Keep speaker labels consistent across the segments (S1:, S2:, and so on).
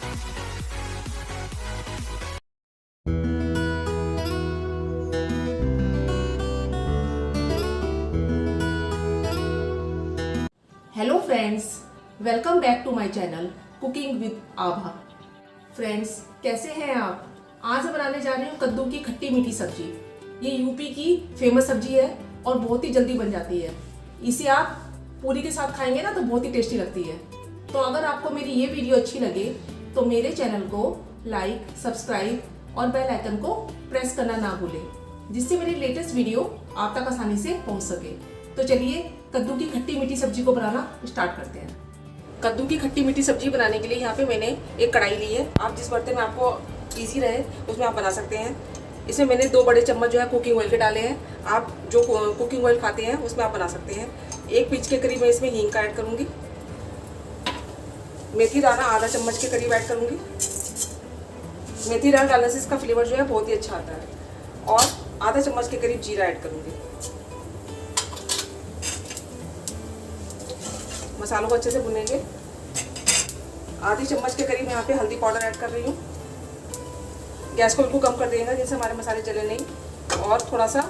S1: Hello friends, welcome back to my channel cooking with Abha. Friends, कैसे हैं आप? आज मैं बनाने जा रही हूँ कद्दू की खट्टी मीठी सब्जी। ये यूपी की फेमस सब्जी है और बहुत ही जल्दी बन जाती है। इसे आप पूरी के साथ खाएंगे ना तो बहुत ही टेस्टी लगती है। तो अगर आपको मेरी ये वीडियो अच्छी लगे तो मेरे चैनल को लाइक, सब्सक्राइब और बेल आइकन को प्रेस करना ना भूलें, जिससे मेरी लेटेस्ट वीडियो आप तक आसानी से पहुँच सके। तो चलिए कद्दू की खट्टी मीठी सब्जी को बनाना स्टार्ट करते हैं। कद्दू की खट्टी मीठी सब्जी बनाने के लिए यहाँ पे मैंने एक कढ़ाई ली है। आप जिस बर्तन में आपको इजी रहे उसमें आप बना सकते हैं। इसमें मैंने 2 बड़े चम्मच जो है कुकिंग ऑयल के डाले हैं। आप जो कुकिंग ऑयल खाते हैं उसमें आप बना सकते हैं। 1 पिंच के करीब मैं इसमें हींग का ऐड करूँगी। मेथी दाना आधा चम्मच के करीब ऐड करूँगी। मेथी दाना डालने से इसका फ्लेवर जो है बहुत ही अच्छा आता है। और आधा चम्मच के करीब जीरा ऐड करूँगी। मसालों को अच्छे से भुनेंगे। आधी चम्मच के करीब यहाँ पे हल्दी पाउडर ऐड कर रही हूँ। गैस को बिल्कुल कम कर देंगे जिससे हमारे मसाले जले नहीं। और थोड़ा सा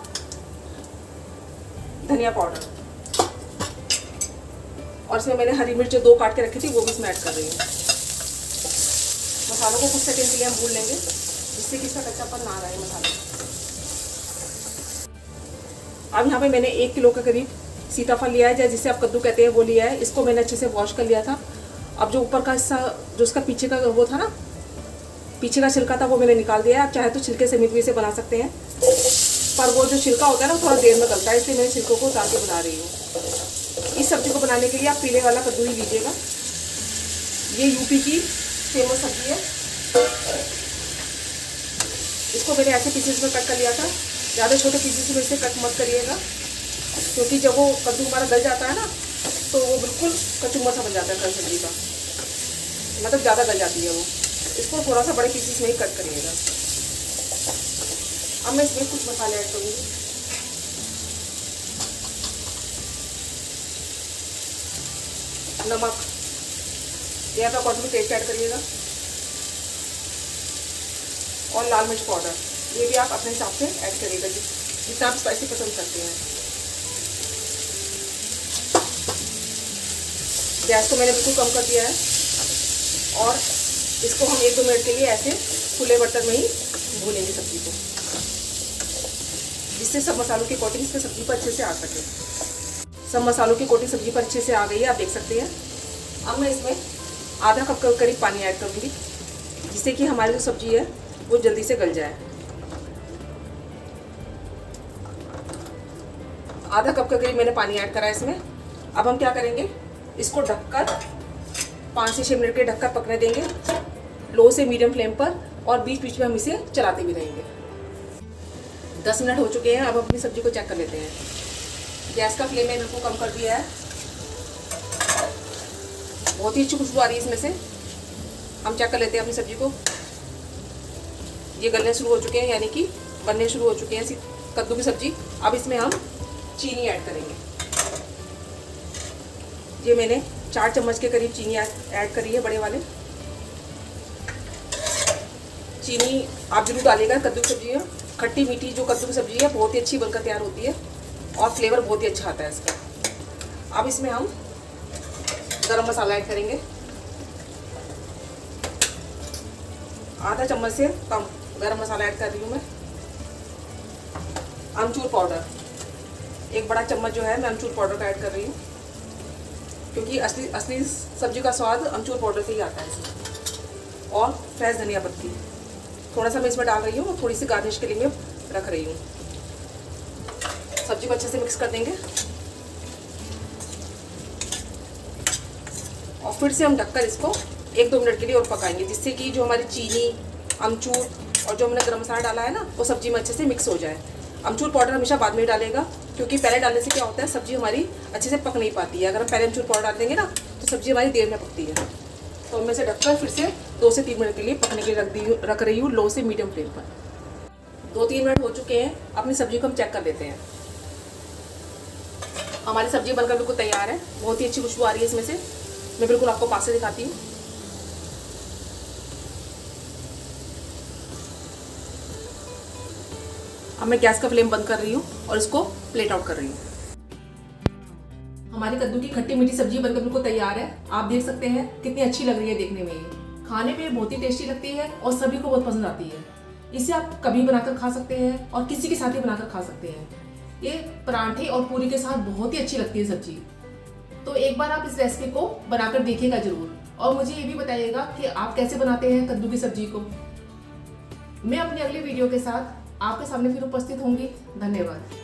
S1: धनिया पाउडर, और इसमें मैंने हरी मिर्च 2 काट के रखी थी वो भी इसमें ऐड कर रही हूँ। मसालों को कुछ सेकंड के लिए हम भून लेंगे जिससे कि इसका कच्चापन ना रहे मसाले। अब यहाँ पे मैंने 1 किलो के करीब सीताफल लिया है, जिसे आप कद्दू कहते हैं वो लिया है। इसको मैंने अच्छे से वॉश कर लिया था। अब जो ऊपर का हिस्सा, जो उसका पीछे का वो था ना, पीछे का छिलका था, वो मैंने निकाल दिया है। आप चाहे तो छिलके समेत भी इसे बना सकते हैं, पर वो जो छिलका होता है ना थोड़ा देर में गलता है, इसलिए मैंने छिलकों को उतार के बना रही हूँ। इस सब्जी को बनाने के लिए आप पीले वाला कद्दू ही लीजिएगा। ये यूपी की फेमस सब्जी है। इसको मैंने ऐसे पीसेस में कट कर लिया था। ज़्यादा छोटे पीसेस में इसे कट मत करिएगा, क्योंकि जब वो कद्दू हमारा गल जाता है ना तो वो बिल्कुल कचुम्बर सा बन जाता है सब्जी का, मतलब ज़्यादा गल जाती है वो। इसको थोड़ा सा बड़े पीसेस में ही कट करिएगा। अब मैं इसमें कुछ मसाले ऐड करूँगी। नमक, यहाँ पे अकॉर्डिंग टेस्ट ऐड करिएगा। और लाल मिर्च पाउडर, ये भी आप अपने हिसाब से ऐड करिएगा जितना आप स्पाइसी पसंद करते हैं। गैस को मैंने बिल्कुल कम कर दिया है और इसको हम 1-2 मिनट के लिए ऐसे खुले बर्तन में ही भूनेंगे सब्जी को, जिससे सब मसालों की कोटिंग इसके सब्जी पर अच्छे से आ सके। सब मसालों की कोटिंग सब्जी पर अच्छे से आ गई है, आप देख सकते हैं। अब मैं इसमें आधा कप के करीब पानी ऐड करूँगी, जिससे कि हमारी जो सब्जी है वो जल्दी से गल जाए। आधा कप के करीब मैंने पानी ऐड करा है इसमें। अब हम क्या करेंगे, इसको ढककर 5 से 6 मिनट के ढककर पकने देंगे, लो से मीडियम फ्लेम पर, और बीच बीच में हम इसे चलाते भी रहेंगे। 10 मिनट हो चुके हैं। अब हम अपनी सब्जी को चेक कर लेते हैं। गैस का फ्लेम मैंने बिल्कुल कम कर दिया है। बहुत ही अच्छी खुशबू आ रही है इसमें से। हम चेक कर लेते हैं अपनी सब्जी को। ये गलने शुरू हो चुके हैं, यानी कि बनने शुरू हो चुके हैं कद्दू की सब्जी। अब इसमें हम चीनी ऐड करेंगे। ये मैंने 4 चम्मच के करीब चीनी ऐड करी है, बड़े वाले। चीनी आप जरूर डालिएगा। कद्दू की सब्जी है खट्टी मीठी, जो कद्दू की सब्जी है बहुत ही अच्छी बनकर तैयार होती है और फ्लेवर बहुत ही अच्छा आता है इसका। अब इसमें हम गरम मसाला ऐड करेंगे। आधा चम्मच से कम गरम मसाला ऐड कर रही हूँ मैं। अमचूर पाउडर, 1 बड़ा चम्मच जो है मैं अमचूर पाउडर का ऐड कर रही हूँ, क्योंकि असली सब्जी का स्वाद अमचूर पाउडर से ही आता है इसमें। और फ्रेश धनिया पत्ती थोड़ा सा मैं इसमें डाल रही हूँ, और थोड़ी सी गार्निश के लिए मैं रख रही हूँ। सब्जी को अच्छे से मिक्स कर देंगे और फिर से हम ढककर इसको 1-2 मिनट के लिए और पकाएंगे, जिससे कि जो हमारी चीनी, अमचूर और जो हमने गरम मसाला डाला है ना वो सब्जी में अच्छे से मिक्स हो जाए। अमचूर पाउडर हमेशा बाद में डालेगा, क्योंकि पहले डालने से क्या होता है, सब्जी हमारी अच्छे से पक नहीं पाती है। अगर हम पहले अमचूर पाउडर डाल देंगे ना तो सब्जी हमारी देर में पकती है। तो मैं इसे ढककर फिर से 2 से 3 मिनट के लिए पकने के लिए रख रही हूँ, लो से मीडियम फ्लेम पर। 2-3 मिनट हो चुके हैं। अपनी सब्जी को हम चेक कर लेते हैं। हमारी सब्जी बनकर बिल्कुल तैयार है। बहुत ही अच्छी खुशबू आ रही है इसमें से। मैं बिल्कुल आपको पास से दिखाती हूँ। अब मैं गैस का फ्लेम बंद कर रही हूँ और इसको प्लेट आउट कर रही हूँ। हमारी कद्दू की खट्टी मीठी सब्जी बनकर बिल्कुल तैयार है। आप देख सकते हैं कितनी अच्छी लग रही है देखने में। ये खाने में बहुत ही टेस्टी लगती है और सभी को बहुत पसंद आती है। इसे आप कभी बनाकर खा सकते हैं और किसी के साथ भी बनाकर खा सकते हैं। ये पराठे और पूरी के साथ बहुत ही अच्छी लगती है सब्जी। तो एक बार आप इस रेसिपी को बनाकर देखिएगा जरूर और मुझे ये भी बताइएगा कि आप कैसे बनाते हैं कद्दू की सब्जी को। मैं अपनी अगली वीडियो के साथ आपके सामने फिर उपस्थित होंगी। धन्यवाद।